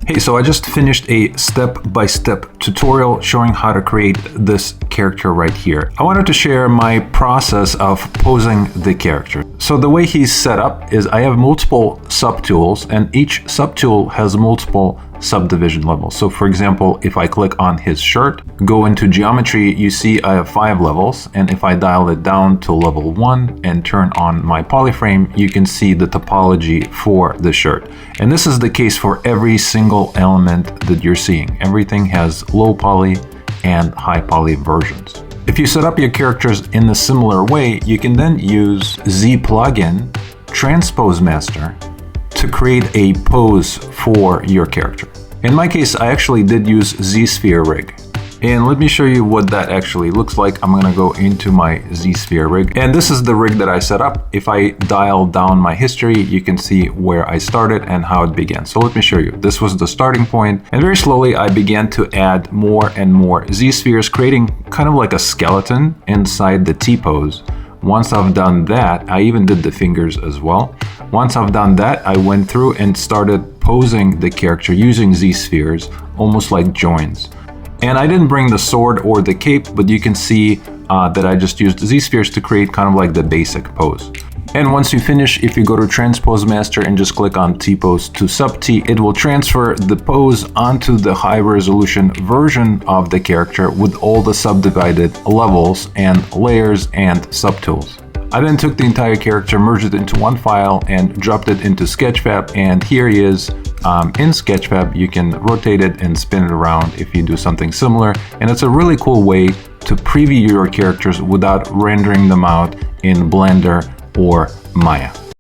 Hey, so I just finished a step-by-step tutorial showing how to create this character right here. I wanted to share my process of posing the character. So the way he's set up is I have multiple subtools, and each subtool has multiple subdivision levels. So for example, if I click on his shirt, go into geometry, you see I have 5 levels, and if I dial it down to level 1 and turn on my polyframe, you can see the topology for the shirt. And this is the case for every single element that you're seeing. Everything has low poly and high poly versions. If you set up your characters in a similar way, you can then use Z plugin, Transpose Master, to create a pose for your character. In my case, I actually did use zSphere rig. And let me show you what that actually looks like. I'm gonna go into my zSphere rig. And this is the rig that I set up. If I dial down my history, you can see where I started and how it began. So let me show you. This was the starting point. And very slowly, I began to add more and more zSpheres, creating kind of like a skeleton inside the T-pose. Once I've done that, I even did the fingers as well. Once I've done that, I went through and started posing the character using zSpheres, almost like joins. And I didn't bring the sword or the cape, but you can see that I just used zSpheres to create kind of like the basic pose. And once you finish, if you go to Transpose Master and just click on T-pose to sub-T, it will transfer the pose onto the high resolution version of the character with all the subdivided levels and layers and subtools. I then took the entire character, merged it into one file, and dropped it into Sketchfab, and here he is in Sketchfab. You can rotate it and spin it around if you do something similar, and it's a really cool way to preview your characters without rendering them out in Blender or Maya.